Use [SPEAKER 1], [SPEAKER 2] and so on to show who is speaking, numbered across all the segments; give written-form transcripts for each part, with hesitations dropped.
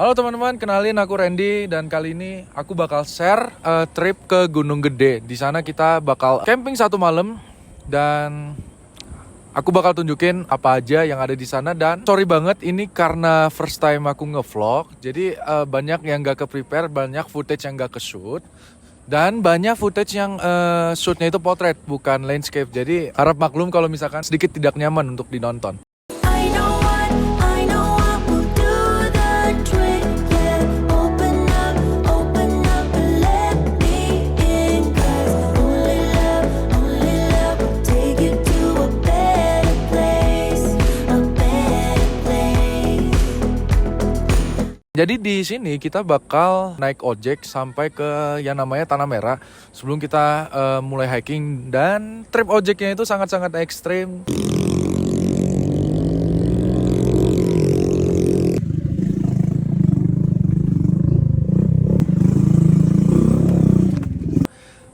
[SPEAKER 1] Halo teman-teman, kenalin aku Randy dan kali ini aku bakal share trip ke Gunung Gede. Di sana kita bakal camping 1 malam dan aku bakal tunjukin apa aja yang ada di sana. Dan sorry banget ini karena first time aku ngevlog, jadi banyak yang gak ke-prepare, banyak footage yang gak ke-shoot. Dan banyak footage yang shootnya itu potret, bukan landscape. Jadi harap maklum kalau misalkan sedikit tidak nyaman untuk dinonton. Jadi di sini kita bakal naik ojek sampai ke yang namanya Tanah Merah sebelum kita mulai hiking, dan trip ojeknya itu sangat-sangat ekstrim.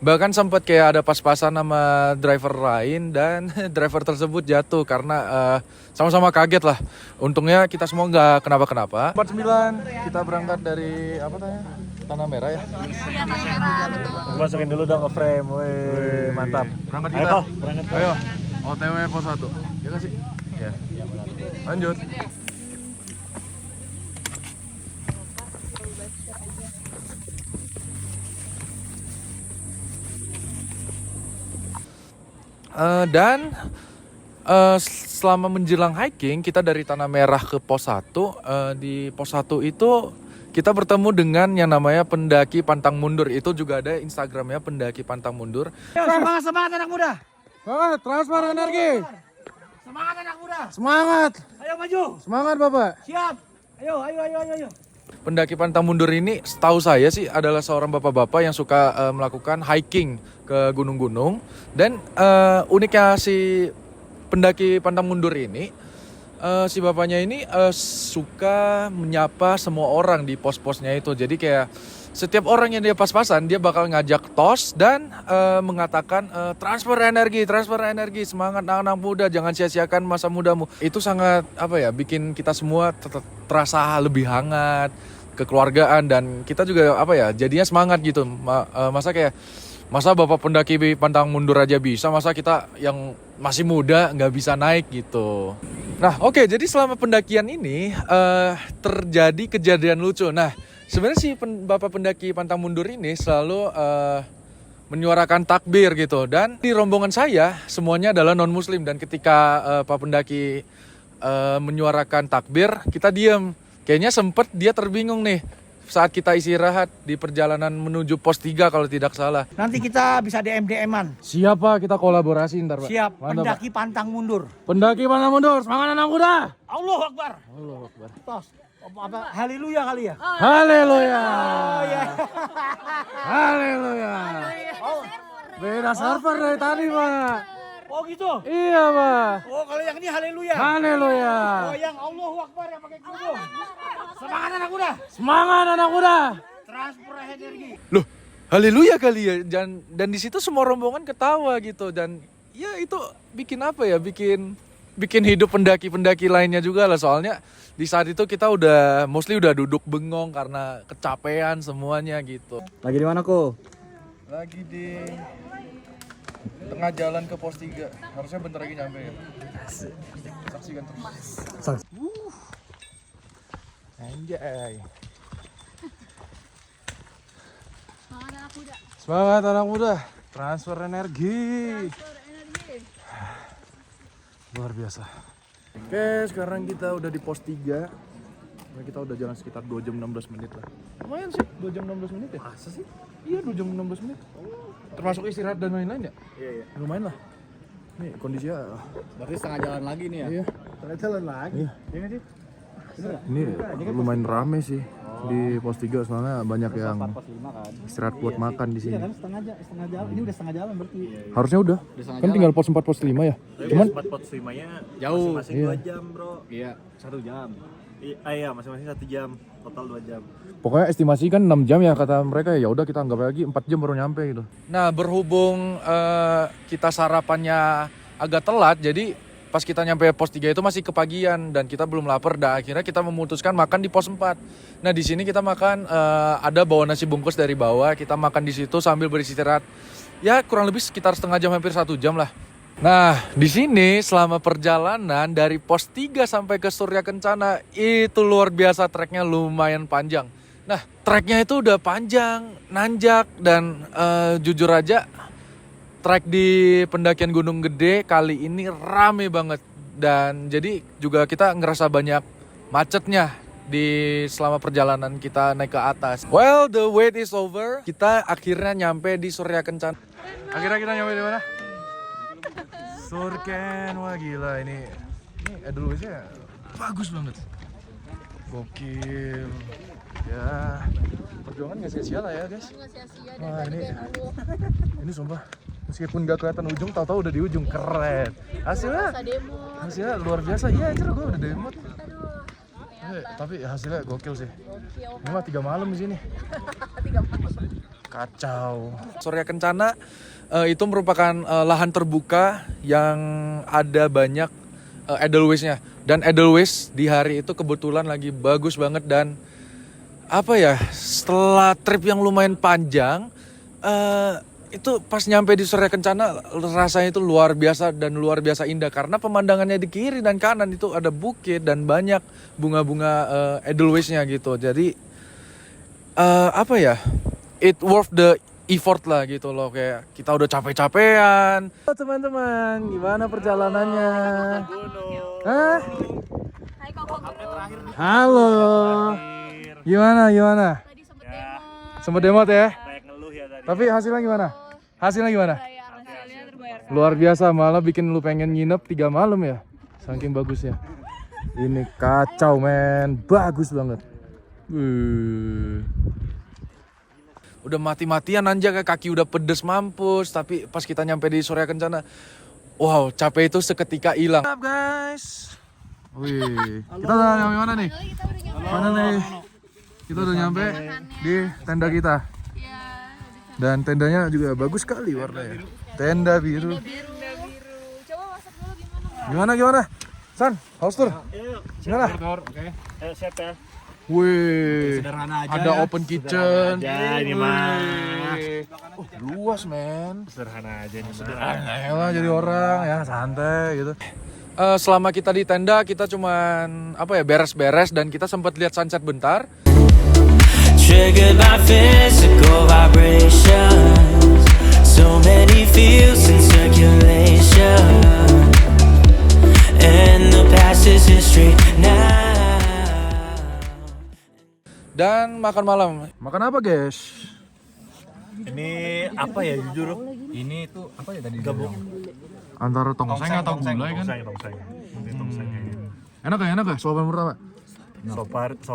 [SPEAKER 1] Bahkan sempat kayak ada pas-pasan sama driver lain dan driver tersebut jatuh karena sama-sama kaget lah. Untungnya kita semua nggak kenapa-kenapa. 49 kita berangkat dari apa tanya? Tanah Merah ya?
[SPEAKER 2] Iya, Tanah Merah, betul.
[SPEAKER 3] Masukin dulu dong ke frame, weh, mantap.
[SPEAKER 1] Berangkat
[SPEAKER 3] Ayo,
[SPEAKER 1] kita.
[SPEAKER 3] Kol, berangkat.
[SPEAKER 1] Ayo. OTW pos 1. Ya nggak sih? Ya. Lanjut. Dan selama menjelang hiking kita dari Tanah Merah ke pos 1, di pos 1 itu kita bertemu dengan yang namanya pendaki pantang mundur. Itu juga ada Instagramnya, pendaki pantang mundur.
[SPEAKER 3] Semangat anak muda.
[SPEAKER 1] Semangat, transfer energi.
[SPEAKER 3] Semangat anak muda.
[SPEAKER 1] Semangat.
[SPEAKER 3] Ayo maju.
[SPEAKER 1] Semangat Bapak.
[SPEAKER 3] Siap. Ayo.
[SPEAKER 1] Pendaki pantang mundur ini setahu saya sih adalah seorang bapak-bapak yang suka melakukan hiking ke gunung-gunung. Dan uniknya si pendaki pantang mundur ini, si bapaknya ini suka menyapa semua orang di pos-posnya itu. Jadi kayak setiap orang yang dia pas-pasan dia bakal ngajak tos dan mengatakan transfer energi, semangat anak-anak muda, jangan sia-siakan masa mudamu. Itu sangat bikin kita semua terasa lebih hangat, kekeluargaan, dan kita juga jadinya semangat gitu. Masa bapak pendaki pantang mundur aja bisa, masa kita yang masih muda nggak bisa naik gitu. Nah oke, jadi selama pendakian ini terjadi kejadian lucu. Nah sebenarnya si bapak pendaki pantang mundur ini selalu menyuarakan takbir gitu. Dan di rombongan saya semuanya adalah non muslim, dan ketika pak pendaki menyuarakan takbir kita diam. Kayaknya sempet dia terbingung nih saat kita istirahat di perjalanan menuju pos 3 kalau tidak salah.
[SPEAKER 3] Nanti kita bisa DM-an.
[SPEAKER 1] Siapa kita kolaborasi ntar Pak?
[SPEAKER 3] Siap.
[SPEAKER 1] Mantap,
[SPEAKER 3] Pendaki pantang mundur.
[SPEAKER 1] Pak. Pendaki pantang mundur, semangat anak muda.
[SPEAKER 3] Allahu Akbar.
[SPEAKER 1] Allahu Akbar.
[SPEAKER 3] Tos. Apa? Haleluya kali ya.
[SPEAKER 1] Haleluya.
[SPEAKER 3] Oh ya.
[SPEAKER 1] Haleluya.
[SPEAKER 3] Oh.
[SPEAKER 1] Beda server dari tadi Pak.
[SPEAKER 3] Oh gitu.
[SPEAKER 1] Iya Pak.
[SPEAKER 3] Oh kalau yang ini haleluya.
[SPEAKER 1] Haleluya.
[SPEAKER 3] Oh yang Allahu Akbar yang pakai kerudung. Semangat anak muda.
[SPEAKER 1] Semangat anak muda.
[SPEAKER 3] Transfer energi.
[SPEAKER 1] Loh, haleluya kali ya. Dan di situ semua rombongan ketawa gitu, dan ya itu bikin bikin hidup pendaki-pendaki lainnya juga lah. Soalnya di saat itu kita mostly udah duduk bengong karena kecapean semuanya gitu.
[SPEAKER 4] Lagi di mana kok?
[SPEAKER 1] Lagi di tengah jalan ke pos 3. Harusnya bentar lagi nyampe ya. Saksikan terus. Anjay.
[SPEAKER 2] Semangat anak muda.
[SPEAKER 1] Semangat anak muda. Transfer energi. Luar biasa. Oke, sekarang kita udah di pos 3. Kita udah jalan sekitar 2 jam 16 menit lah. Lumayan sih, 2 jam 16 menit ya? Masa sih? Iya, 2 jam 16 menit. Termasuk istirahat dan lain-lain ya?
[SPEAKER 4] Iya.
[SPEAKER 1] Lumayan lah. Nih kondisinya.
[SPEAKER 4] Berarti setengah jalan lagi nih ya?
[SPEAKER 1] Iya.
[SPEAKER 4] Setengah jalan lagi?
[SPEAKER 1] Iya.
[SPEAKER 4] Iya nggak sih?
[SPEAKER 1] Ini lumayan rame sih di pos 3, soalnya banyak yang
[SPEAKER 4] Pas 5 kan?
[SPEAKER 1] istirahat buat makan di
[SPEAKER 4] Iya
[SPEAKER 1] sini.
[SPEAKER 4] kan setengah jalan. Ini udah setengah jalan berarti.
[SPEAKER 1] Harusnya udah.
[SPEAKER 4] setengah
[SPEAKER 1] Kan tinggal pos 4 pos 5 ya. Cuman
[SPEAKER 3] Pot 5-nya
[SPEAKER 4] Jauh.
[SPEAKER 3] masing-masing
[SPEAKER 1] Iya.
[SPEAKER 3] 2 jam, Bro.
[SPEAKER 4] Iya, 1 jam.
[SPEAKER 3] Iya, masing-masing 1 jam. Total 2 jam.
[SPEAKER 1] pokoknya estimasi kan 6 jam ya kata mereka, ya udah kita anggap lagi 4 jam baru nyampe gitu. Nah, berhubung kita sarapannya agak telat, jadi pas kita nyampe pos 3 itu masih kepagian dan kita belum lapar. Dan akhirnya kita memutuskan makan di pos 4. Nah di sini kita makan, ada bawa nasi bungkus dari bawah. Kita makan di situ sambil beristirahat. Ya kurang lebih sekitar setengah jam, hampir 1 jam lah. Nah di sini selama perjalanan dari pos 3 sampai ke Surya Kencana itu luar biasa, treknya lumayan panjang. Nah treknya itu udah panjang, nanjak, dan jujur aja trek di pendakian Gunung Gede kali ini rame banget. Dan jadi juga kita ngerasa banyak macetnya di selama perjalanan kita naik ke atas. Well, the wait is over. Kita akhirnya nyampe di Surya Kencana. Akhirnya kita nyampe di mana? Surken. Wah gila ini Edelweissnya bagus banget. Gokil. Ya, perjuangan gak sia-sia lah ya guys. Wah ini sumpah. Meskipun gak kelihatan ujung, tahu-tahu udah di ujung. Keren. Hasilnya luar biasa. Iya anjir, gue udah demot. Tapi hasilnya gokil sih. Ini mah 3 malam di sini.
[SPEAKER 2] 3 malam.
[SPEAKER 1] Kacau. Surya Kencana itu merupakan lahan terbuka yang ada banyak Edelweissnya. Dan Edelweiss di hari itu kebetulan lagi bagus banget. Dan apa ya, setelah trip yang lumayan panjang, itu pas nyampe di Surya Kencana rasanya itu luar biasa dan luar biasa indah. Karena pemandangannya di kiri dan kanan itu ada bukit dan banyak bunga-bunga Edelweissnya gitu. Jadi apa ya, it worth the effort lah gitu loh. Kayak kita udah capek-capean. Teman-teman, gimana perjalanannya? Hah?
[SPEAKER 2] Hai Koko.
[SPEAKER 1] Halo. Gimana?
[SPEAKER 2] Tadi
[SPEAKER 1] Sempet demot ya?
[SPEAKER 3] Kayak ngeluh ya tadi.
[SPEAKER 1] Tapi hasilnya gimana? Hasilnya
[SPEAKER 2] terbayar.
[SPEAKER 1] luar biasa, malah bikin lu pengen nginep 3 malam ya. Saking bagusnya. Ini kacau men, bagus banget. Udah mati-matian nanjak, kaki udah pedes mampus. Tapi pas kita nyampe di Surya Kencana, wow, capek itu seketika hilang. What's up guys? Wih, kita udah nyampe mana nih? Mana nih? Kita udah nyampe di tenda kita. Dan tendanya juga bagus sekali warnanya. Tenda biru.
[SPEAKER 2] Coba masak dulu
[SPEAKER 1] Gimana? San, house tour. Gimana?
[SPEAKER 3] Oke. Ayo siap ya.
[SPEAKER 1] Wih,
[SPEAKER 4] Sederhana aja
[SPEAKER 1] ada
[SPEAKER 4] ya.
[SPEAKER 1] open kitchen.
[SPEAKER 3] Aja ini mah.
[SPEAKER 1] Luas men.
[SPEAKER 3] Sederhana aja nih mah.
[SPEAKER 1] Elah jadi orang ya, santai gitu. Selama kita di tenda, kita cuman beres-beres dan kita sempat lihat sunset bentar.
[SPEAKER 5] Triggered by physical vibrations, so many feels in circulation, and the past is history now.
[SPEAKER 1] Dan makan malam. Makan apa guys?
[SPEAKER 3] Ini apa ya jujur?
[SPEAKER 4] Ini tuh apa ya tadi?
[SPEAKER 3] Gabung.
[SPEAKER 1] Antara tongseng atau gulai kan?
[SPEAKER 3] Tongseng. Ini tongseng.
[SPEAKER 1] Enak ya? Suapan pertama.
[SPEAKER 3] So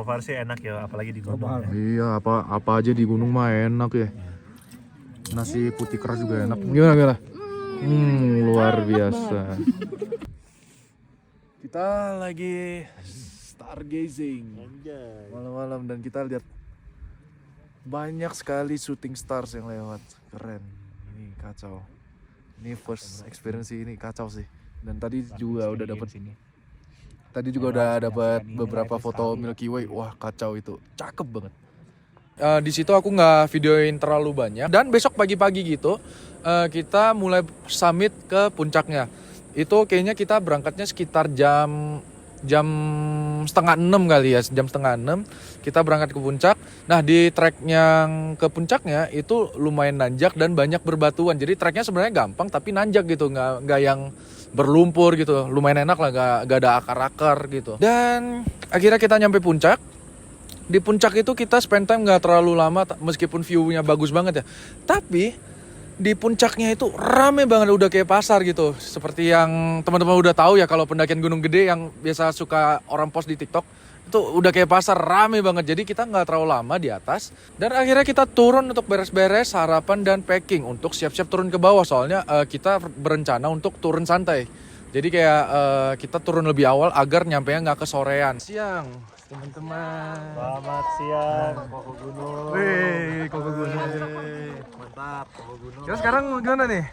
[SPEAKER 3] far sih enak ya, apalagi di gunung.
[SPEAKER 1] Iya, apa aja di gunung mah enak ya. Nasi putih keras juga enak. Gimana? Luar biasa. Kita lagi stargazing malam-malam dan kita lihat banyak sekali shooting stars yang lewat. Keren. Ini kacau. Ini first experience ini kacau sih. Dan tadi juga udah dapat beberapa foto Milky Way. Wah kacau itu, cakep banget. Di situ aku nggak videoin terlalu banyak. Dan besok pagi-pagi gitu kita mulai summit ke puncaknya. Itu kayaknya kita berangkatnya sekitar jam 5:30 kali ya, jam 5:30 kita berangkat ke puncak. Nah di trek yang ke puncaknya itu lumayan nanjak dan banyak berbatuan. Jadi treknya sebenarnya gampang tapi nanjak gitu, nggak yang berlumpur gitu. Lumayan enak lah, nggak ada akar-akar gitu. Dan akhirnya kita nyampe puncak. Di puncak itu kita spend time nggak terlalu lama meskipun view-nya bagus banget ya. Tapi di puncaknya itu rame banget, udah kayak pasar gitu. Seperti yang teman-teman udah tahu ya, kalau pendakian Gunung Gede yang biasa suka orang post di TikTok, itu udah kayak pasar, rame banget. Jadi kita nggak terlalu lama di atas. Dan akhirnya kita turun untuk beres-beres, sarapan dan packing untuk siap-siap turun ke bawah. Soalnya kita berencana untuk turun santai. Jadi kayak kita turun lebih awal agar nyampenya nggak kesorean. Siang, teman-teman.
[SPEAKER 3] Selamat siang, Koko Gunung.
[SPEAKER 1] Wih, Koko Gunung.
[SPEAKER 3] Mantap, Koko Gunung.
[SPEAKER 1] Kita sekarang gimana nih?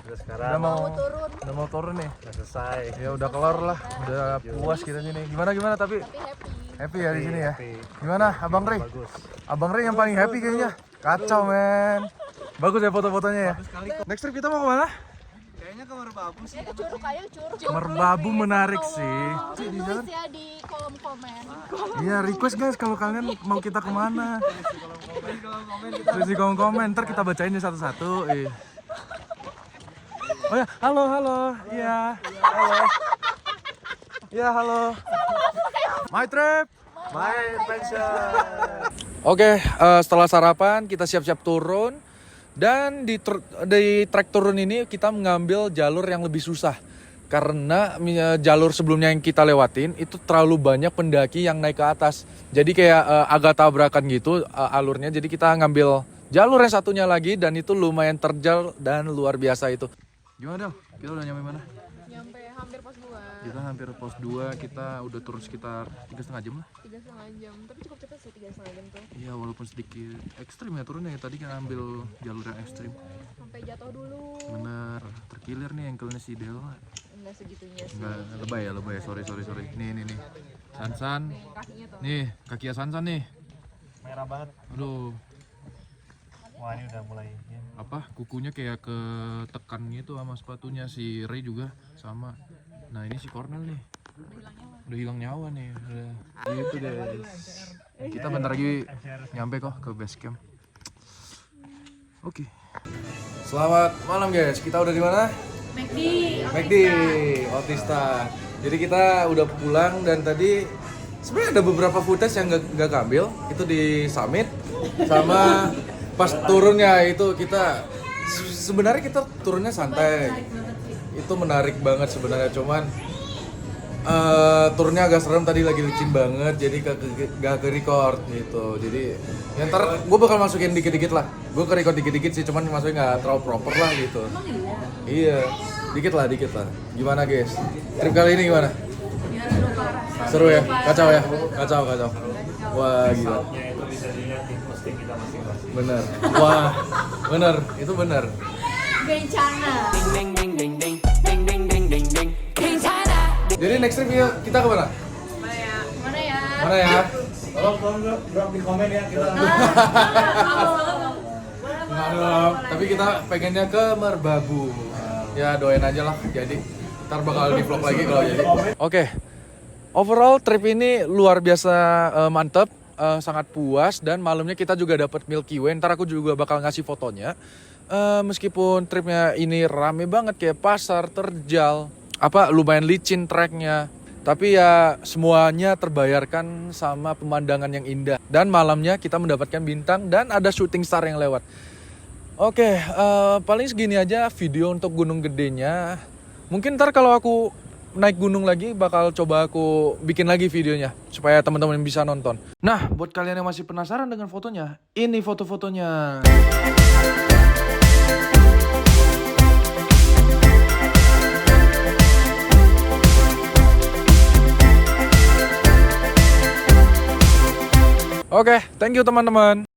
[SPEAKER 4] Terus sekarang
[SPEAKER 1] udah mau turun nih.
[SPEAKER 4] udah selesai.
[SPEAKER 1] Ya udah kelar lah, udah puas kita sini. Gimana tapi happy ya di sini ya. Gimana Abang Ray?
[SPEAKER 4] Bagus.
[SPEAKER 1] Abang Ray yang paling happy kayaknya. Kacau men. Bagus ya foto-fotonya ya. Next trip kita mau kemana?
[SPEAKER 4] Kayaknya ke Merbabu sih.
[SPEAKER 2] Curug ayo curug.
[SPEAKER 1] Merbabu menarik sih.
[SPEAKER 2] Tulis ya di kolom komen.
[SPEAKER 1] Iya request guys kalau kalian mau kita kemana. Tulis di kolom komen, ntar kita bacain satu-satu. Oh ya, halo. Iya, halo. Iya, halo. My trip.
[SPEAKER 4] My adventure.
[SPEAKER 1] Oke, setelah sarapan kita siap-siap turun. Dan di trek turun ini kita mengambil jalur yang lebih susah. Karena jalur sebelumnya yang kita lewatin itu terlalu banyak pendaki yang naik ke atas. Jadi kayak agak tabrakan gitu alurnya. Jadi kita ngambil jalur yang satunya lagi dan itu lumayan terjal dan luar biasa itu. Gimana Del? Kita udah nyampe mana?
[SPEAKER 2] Nyampe hampir pos 2.
[SPEAKER 1] Kita hampir pos 2, kita udah turun sekitar 3,5 jam lah.
[SPEAKER 2] 3,5 jam. Tapi cukup cepet sih 3,5 jam tuh.
[SPEAKER 1] Iya walaupun sedikit ekstrim ya turunnya. Tadi kan ambil jalur yang ekstrim.
[SPEAKER 2] Sampai jatuh dulu.
[SPEAKER 1] Bener, terkilir nih ankle-nya si Del.
[SPEAKER 2] Enggak segitunya sih.
[SPEAKER 1] Enggak, lebay ya, sorry. Nih. Sansan.
[SPEAKER 2] Kakinya tuh.
[SPEAKER 1] Nih, kaki Sansan nih.
[SPEAKER 4] Merah banget.
[SPEAKER 1] Aduh,
[SPEAKER 4] Wah ini udah mulai. Ya.
[SPEAKER 1] apa kukunya kayak ketekan gitu sama sepatunya. Si Ray juga sama. Nah ini si Cornel nih udah hilang nyawa nih. Udah gitu guys. Kita bentar lagi nyampe kok ke base camp. Oke. Selamat malam guys. Kita udah di mana? McD Otista. Jadi kita udah pulang dan tadi sebenarnya ada beberapa footage yang nggak keambil. Itu di summit sama pas turunnya itu kita sebenarnya kita turunnya santai. Itu menarik banget sebenarnya, cuman turunnya agak serem tadi, lagi licin banget jadi gak ke record gitu. Jadi ya ntar gue bakal masukin dikit-dikit lah. Gue ke record dikit-dikit sih, cuman maksudnya nggak terlalu proper lah gitu. Iya, dikit lah. Gimana guys? Trip kali ini gimana? Seru ya? Kacau ya? Kacau. Wah gila.
[SPEAKER 4] Itu bisa dilihat di posting kita masing-masing.
[SPEAKER 1] Bener. Wah, bener. Itu bener.
[SPEAKER 2] Bencana.
[SPEAKER 5] Ding ding ding ding ding ding ding ding ding.
[SPEAKER 1] Jadi next trip kita kemana? Mana ya?
[SPEAKER 4] Tolong drop di komen ya kita.
[SPEAKER 1] Tapi kita pengennya ke Merbabu. Ya doain aja lah. Jadi ntar bakal di vlog lagi kalau jadi. Oke. Overall trip ini luar biasa mantep. Sangat puas dan malamnya kita juga dapat Milky Way. Ntar aku juga bakal ngasih fotonya. Meskipun tripnya ini rame banget kayak pasar, terjal, lumayan licin treknya. Tapi ya semuanya terbayarkan sama pemandangan yang indah. Dan malamnya kita mendapatkan bintang dan ada shooting star yang lewat. Oke, paling segini aja video untuk Gunung Gedenya. Mungkin ntar kalau aku naik gunung lagi bakal coba aku bikin lagi videonya supaya teman-teman bisa nonton. Nah, buat kalian yang masih penasaran dengan fotonya, ini foto-fotonya. Oke, thank you teman-teman.